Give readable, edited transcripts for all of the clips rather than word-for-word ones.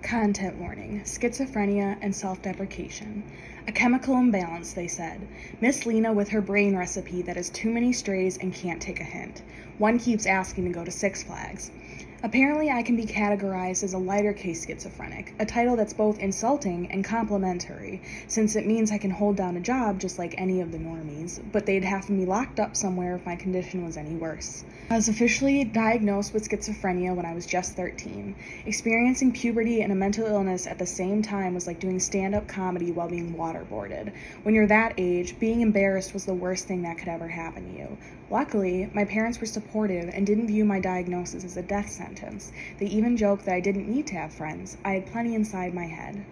Content warning, schizophrenia and self-deprecation. A chemical imbalance, they said. Miss Lena with her brain recipe that has too many strays and can't take a hint. One keeps asking to go to Six Flags. Apparently, I can be categorized as a lighter case schizophrenic, a title that's both insulting and complimentary, since it means I can hold down a job just like any of the normies, but they'd have me locked up somewhere if my condition was any worse. I was officially diagnosed with schizophrenia when I was just 13. Experiencing puberty and a mental illness at the same time was like doing stand-up comedy while being waterboarded. When you're that age, being embarrassed was the worst thing that could ever happen to you. Luckily, my parents were supportive and didn't view my diagnosis as a death sentence. They even joked that I didn't need to have friends. I had plenty inside my head.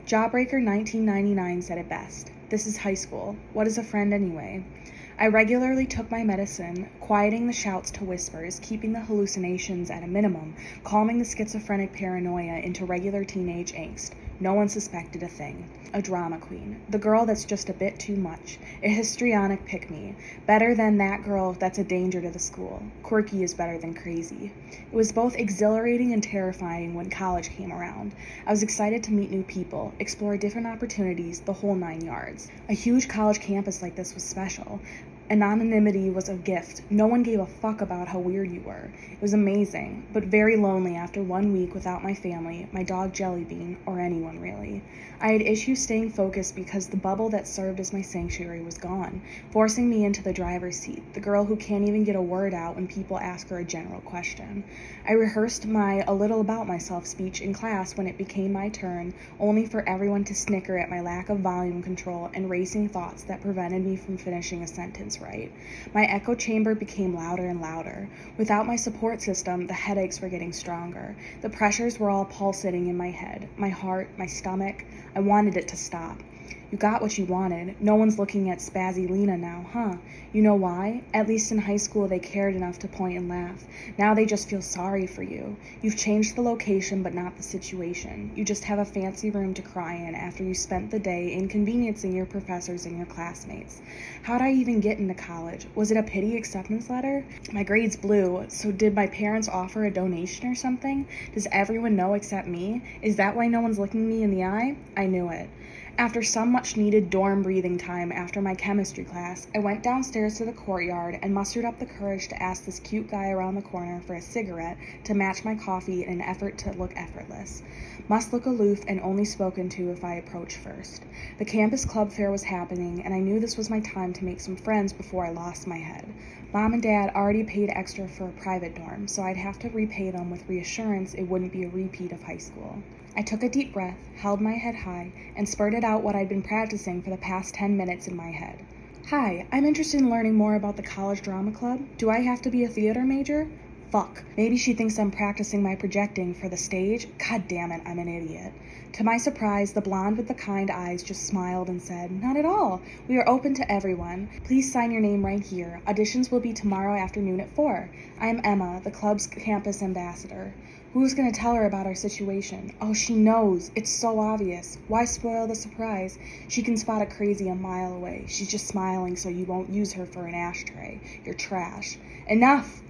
Jawbreaker 1999 said it best. This is high school. What is a friend anyway? I regularly took my medicine, quieting the shouts to whispers, keeping the hallucinations at a minimum, calming the schizophrenic paranoia into regular teenage angst. No one suspected a thing. A drama queen. The girl that's just a bit too much. A histrionic pick-me. Better than that girl that's a danger to the school. Quirky is better than crazy. It was both exhilarating and terrifying when college came around. I was excited to meet new people, explore different opportunities, the whole 9 yards. A huge college campus like this was special. Anonymity was a gift. No one gave a fuck about how weird you were. It was amazing, but very lonely after 1 week without my family, my dog Jellybean, or anyone really. I had issues staying focused because the bubble that served as my sanctuary was gone, forcing me into the driver's seat, the girl who can't even get a word out when people ask her a general question. I rehearsed my "a little about myself" speech in class when it became my turn, only for everyone to snicker at my lack of volume control and racing thoughts that prevented me from finishing a sentence right. My echo chamber became louder and louder. Without my support system, the headaches were getting stronger. The pressures were all pulsating in my head, my heart, my stomach. I wanted it to stop. You got what you wanted. No one's looking at spazzy Lena now, huh? You know why? At least in high school they cared enough to point and laugh. Now they just feel sorry for you. You've changed the location but not the situation. You just have a fancy room to cry in after you spent the day inconveniencing your professors and your classmates. How'd I even get into college? Was it a pity acceptance letter? My grades blew, so did my parents offer a donation or something? Does everyone know except me? Is that why no one's looking me in the eye? I knew it. After some much-needed dorm breathing time after my chemistry class, I went downstairs to the courtyard and mustered up the courage to ask this cute guy around the corner for a cigarette to match my coffee in an effort to look effortless. Must look aloof and only spoken to if I approach first. The campus club fair was happening, and I knew this was my time to make some friends before I lost my head. Mom and Dad already paid extra for a private dorm, so I'd have to repay them with reassurance it wouldn't be a repeat of high school. I took a deep breath, held my head high, and spurted out what I'd been practicing for the past 10 minutes in my head. Hi, I'm interested in learning more about the college drama club. Do I have to be a theater major? Fuck. Maybe she thinks I'm practicing my projecting for the stage. God damn it, I'm an idiot. To my surprise, the blonde with the kind eyes just smiled and said, "Not at all. We are open to everyone. Please sign your name right here. Auditions will be tomorrow afternoon at 4. I am Emma, the club's campus ambassador." Who's going to tell her about our situation? Oh, she knows. It's so obvious. Why spoil the surprise? She can spot a crazy a mile away. She's just smiling so you won't use her for an ashtray. You're trash. Enough!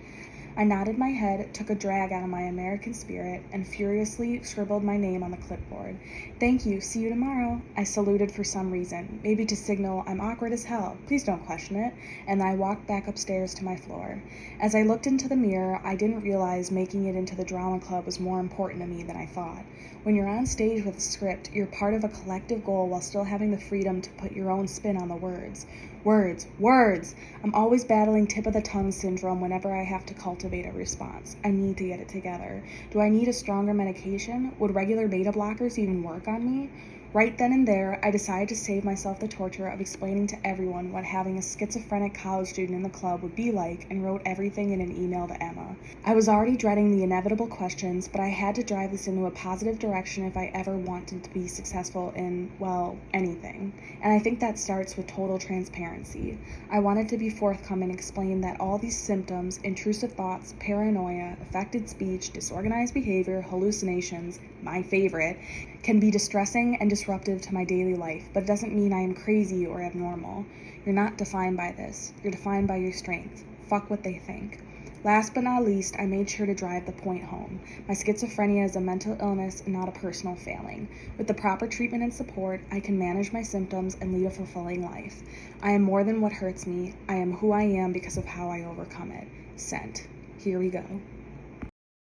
I nodded my head, took a drag out of my American spirit, and furiously scribbled my name on the clipboard. "Thank you, see you tomorrow." I saluted for some reason, maybe to signal I'm awkward as hell, please don't question it, and I walked back upstairs to my floor. As I looked into the mirror, I didn't realize making it into the drama club was more important to me than I thought. When you're on stage with a script, you're part of a collective goal while still having the freedom to put your own spin on the words. Words, words! I'm always battling tip-of-the-tongue syndrome whenever I have to cultivate a response. I need to get it together. Do I need a stronger medication? Would regular beta blockers even work on me? Right then and there, I decided to save myself the torture of explaining to everyone what having a schizophrenic college student in the club would be like and wrote everything in an email to Emma. I was already dreading the inevitable questions, but I had to drive this into a positive direction if I ever wanted to be successful in, well, anything. And I think that starts with total transparency. I wanted to be forthcoming and explain that all these symptoms, intrusive thoughts, paranoia, affected speech, disorganized behavior, hallucinations, my favorite, can be distressing and disruptive to my daily life, but it doesn't mean I am crazy or abnormal. You're not defined by this. You're defined by your strength. Fuck what they think. Last but not least, I made sure to drive the point home. My schizophrenia is a mental illness and not a personal failing. With the proper treatment and support, I can manage my symptoms and lead a fulfilling life. I am more than what hurts me. I am who I am because of how I overcome it. Sent. Here we go.